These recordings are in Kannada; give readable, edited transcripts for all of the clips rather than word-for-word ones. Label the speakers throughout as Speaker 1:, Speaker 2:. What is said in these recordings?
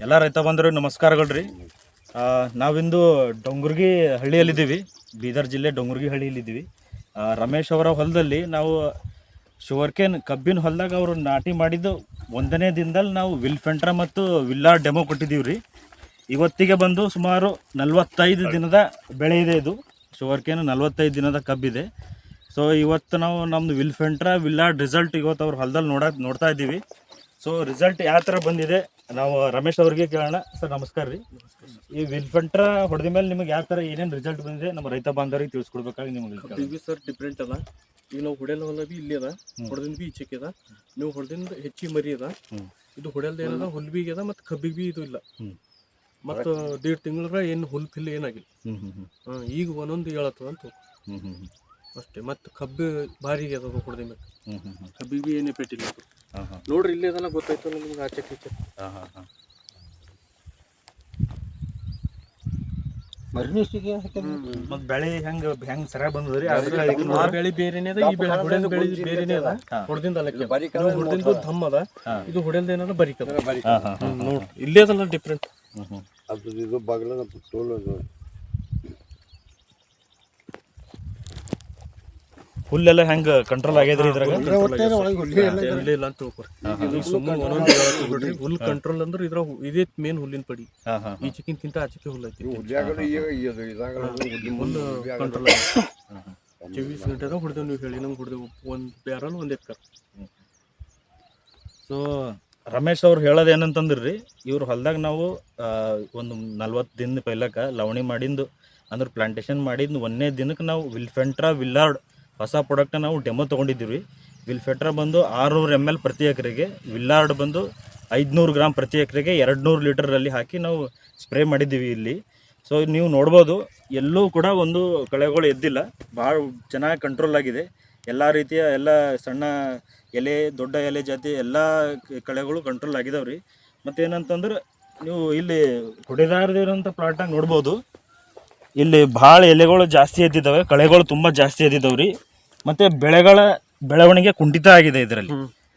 Speaker 1: ಎಲ್ಲ ರೈತ ಬಂಧುಗಳಿಗೆ ನಮಸ್ಕಾರಗಳು ರೀ. ನಾವಿಂದು ಡೊಂಗುರ್ಗಿ ಹಳ್ಳಿಯಲ್ಲಿದ್ದೀವಿ, ಬೀದರ್ ಜಿಲ್ಲೆ ಡೊಂಗುರ್ಗಿ ಹಳ್ಳಿಯಲ್ಲಿದ್ದೀವಿ. ರಮೇಶ್ ಅವರ ಹೊಲದಲ್ಲಿ ನಾವು ಶುಗರ್ಕೇನ್ ಕಬ್ಬಿನ ಹೊಲದಾಗ ಅವರು ನಾಟಿ ಮಾಡಿದ್ದು 1ನೇ ದಿನದಲ್ಲಿ ನಾವು ವಿಲ್ಫೆಂಟ್ರ ಮತ್ತು ವಿಲ್ಲಾ ಡೆಮೋ ಕೊಟ್ಟಿದ್ದೀವಿ ರೀ. ಇವತ್ತಿಗೆ ಬಂದು ಸುಮಾರು 45 ದಿನದ ಬೆಳೆ ಇದೆ. ಇದು ಶುಗರ್ಕೇನ್ 45 ದಿನದ ಕಬ್ಬಿದೆ. ಸೊ ಇವತ್ತು ನಾವು ನಮ್ಮದು ವಿಲ್ಫೆಂಟ್ರ ವಿಲ್ಲಾರ್ಡ್ ರಿಸಲ್ಟ್ ಇವತ್ತು ಅವ್ರ ಹೊಲದಲ್ಲಿ ನೋಡ್ತಾ ಇದ್ದೀವಿ. ಸೊ ರಿಸಲ್ಟ್ ಯಾವ ಥರ ಬಂದಿದೆ ನಾವು ರಮೇಶ್ ಅವ್ರಿಗೆ ಕೇಳೋಣ. ಸರ್ ನಮಸ್ಕಾರ ರೀ. ಈ ವಿಲ್ಫೆಂಟ್ರ ಹೊಡೆದ ಮೇಲೆ ನಿಮಗೆ ಯಾವ ಥರ ಏನೇನು ರಿಸಲ್ಟ್ ಬಂದಿದೆ ನಮ್ಮ ರೈತ ಬಾಂಧವರಿಗೆ ತಿಳಿಸ್ಕೊಡ್ಬೇಕಾಗಿ ನಿಮಗೆ
Speaker 2: ಸರ್ ಡಿಫ್ರೆಂಟ್ ಅದ. ಈಗ ನಾವು ಹೊಡೆಯಲ್ಲ ಹೊಲ ಬಿ ಇಲ್ಲಿ ಅದ, ಹೊಡೆದಿಂದ ಬಿ ಈಚೆಗೆ ಅದ. ನೀವು ಹೊಡೆದಿಂದ ಹೆಚ್ಚಿ ಮರಿ ಅದ. ಇದು ಹೊಡೆಯಲ್ದ ಏನದ ಹುಲ್ ಬಿ ಅದ ಮತ್ತು ಕಬ್ಬಿಗೆ ಬಿ ಇದು ಇಲ್ಲ. ಮತ್ತು 1.5 ತಿಂಗಳ ಏನು ಹುಲ್ ಪಿಲ್ ಏನಾಗಿಲ್ಲ. ಈಗ ಒಂದೊಂದು ಹೇಳತ್ತದ ಅಂತ ಅಷ್ಟೇ. ಮತ್ತು ಕಬ್ಬು ಭಾರಿಗೆ ಅದ ಹೊಡೆದ ಮೇಲೆ. ಕಬ್ಬಿಗೆ ಬಿ ಏನೇ ಪೆಟ್ಟಿಲ್ಲ. ನೋಡ್ರಿ ಇಲ್ಲಿ ಅದೆಲ್ಲ ಗೊತ್ತಾಯ್ತಲ್ಲ ನಿಮ್ಗೆ ಆಚೆ ಈಚೆ.
Speaker 1: ಮತ್ತು ಬೆಳೆ ಹೆಂಗೆ ಸರಿಯಾಗಿ ಬಂದದ್ರಿ?
Speaker 2: ಆ ಬೆಳೆ ಬೇರೆನೇ ಅದ, ಈ ಬೆಳೆ ಹೊಡೆದ ಬೆಳೆ ಬೇರೆನೇ ಅದ. ಹೊಡೆದಿಂದ ಹೊಡೆದಿಂದ ದಮ್ ಅದ, ಇದು ಹೊಡೆಲ್ದ ಏನದ ಬರಿಕ್ ಅದ. ನೋಡ್ರಿ ಇಲ್ಲೇ ಅದಲ್ಲ ಡಿಫ್ರೆಂಟ್.
Speaker 1: ಹುಲ್ಲೆಲ್ಲ ಹೆಂಗೆ ಕಂಟ್ರೋಲ್ ಆಗ್ಯದ್ರಿ ಇದ್ರಾಗ?
Speaker 2: ಇಲ್ಲ ಅಂತ ತಿಳ್ಕೊರಿ. ಸುಮ್ಮನೆ ಒಂದೊಂದು ಬಿಡ್ರಿ. ಹುಲ್ ಕಂಟ್ರೋಲ್ ಅಂದ್ರೆ ಇದ್ರ ಇದೇ ಮೇನ್ ಹುಲ್ಲಿನ ಪಡಿ. ಈಚೆಕಿಂತ ಆಚೆಗೆ ಹುಲ್ ಐತಿ. ಹುಲ್ ಕಂಟ್ರೋಲ್ 24 ಗಂಟೆದಾಗ ಹೊಡೆದೇವು. ನೀವು ಹೇಳಿ ನಮ್ಗೆ ಹೊಡೆದೇವು 1 ಬ್ಯಾರಲ್ 1 ಎಕರ್.
Speaker 1: ಸೊ ರಮೇಶ್ ಅವ್ರು ಹೇಳೋದು ಏನಂತಂದ್ರಿ, ಇವ್ರ ಹೊಲದಾಗ ನಾವು ಒಂದು 40 ದಿನ ಪೈಲಕ್ಕ ಲವಣಿ ಮಾಡಿದ್ದು ಅಂದ್ರೆ ಪ್ಲಾಂಟೇಶನ್ ಮಾಡಿದ್ದು 1ನೇ ದಿನಕ್ಕೆ ನಾವು ವಿಲ್ಫೆಂಟ್ರಾ ವಿಲ್ಲಾರ್ಡ್ ಹೊಸ ಪ್ರಾಡಕ್ಟ್ನ ನಾವು ಡೆಮೋ ತೊಗೊಂಡಿದ್ದೀವಿ. ವಿಲ್ಫೆಂಟ್ರಾ ಬಂದು 600 ml ಪ್ರತಿ ಎಕರೆಗೆ, ವಿಲ್ಲಾರ್ಡ್ ಬಂದು 500 ಗ್ರಾಮ್ ಪ್ರತಿ ಎಕರೆಗೆ 200 ಲೀಟರಲ್ಲಿ ಹಾಕಿ ನಾವು ಸ್ಪ್ರೇ ಮಾಡಿದ್ದೀವಿ ಇಲ್ಲಿ. ಸೊ ನೀವು ನೋಡ್ಬೋದು, ಎಲ್ಲೂ ಕೂಡ ಒಂದು ಕಳೆಗಳು ಎದ್ದಿಲ್ಲ. ಭಾಳ ಚೆನ್ನಾಗಿ ಕಂಟ್ರೋಲ್ ಆಗಿದೆ. ಎಲ್ಲ ರೀತಿಯ ಎಲ್ಲ ಸಣ್ಣ ಎಲೆ, ದೊಡ್ಡ ಎಲೆ ಜಾತಿ ಎಲ್ಲ ಕಳೆಗಳು ಕಂಟ್ರೋಲ್ ಆಗಿದಾವೆ ರೀ. ಮತ್ತೇನಂತಂದ್ರೆ ನೀವು ಇಲ್ಲಿ ಹೊಡೆದಾರದಿರೋಂಥ ಪ್ಲಾಟ್ನಾಗ ನೋಡ್ಬೋದು, ಇಲ್ಲಿ ಭಾಳ ಎಲೆಗಳು ಜಾಸ್ತಿ ಎದ್ದಿದ್ದಾವೆ, ಕಳೆಗಳು ತುಂಬ ಜಾಸ್ತಿ ಎದ್ದಿದ್ದಾವೆ ರೀ. ಮತ್ತು ಬೆಳೆಗಳ ಬೆಳವಣಿಗೆ ಕುಂಠಿತ ಆಗಿದೆ ಇದರಲ್ಲಿ.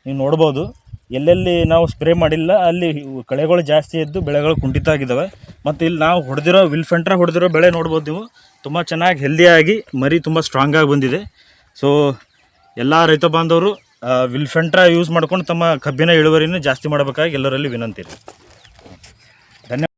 Speaker 1: ನೀವು ನೋಡ್ಬೋದು, ಎಲ್ಲೆಲ್ಲಿ ನಾವು ಸ್ಪ್ರೇ ಮಾಡಿಲ್ಲ ಅಲ್ಲಿ ಕಳೆಗಳು ಜಾಸ್ತಿ ಎದ್ದು ಬೆಳೆಗಳು ಕುಂಠಿತ ಆಗಿದ್ದಾವೆ. ಮತ್ತು ಇಲ್ಲಿ ನಾವು ಹೊಡೆದಿರೋ ವಿಲ್ಫೆಂಟ್ರಾ ಹೊಡೆದಿರೋ ಬೆಳೆ ನೋಡ್ಬೋದು ನೀವು, ತುಂಬ ಚೆನ್ನಾಗಿ ಹೆಲ್ದಿಯಾಗಿ ಮರಿ ತುಂಬ ಸ್ಟ್ರಾಂಗಾಗಿ ಬಂದಿದೆ. ಸೊ ಎಲ್ಲ ರೈತ ಬಾಂಧವರು ವಿಲ್ಫೆಂಟ್ರಾ ಯೂಸ್ ಮಾಡ್ಕೊಂಡು ತಮ್ಮ ಕಬ್ಬಿನ ಇಳುವರಿನ ಜಾಸ್ತಿ ಮಾಡಬೇಕಾಗಿ ಎಲ್ಲರಲ್ಲಿ ವಿನಂತಿ. ಧನ್ಯವಾದ.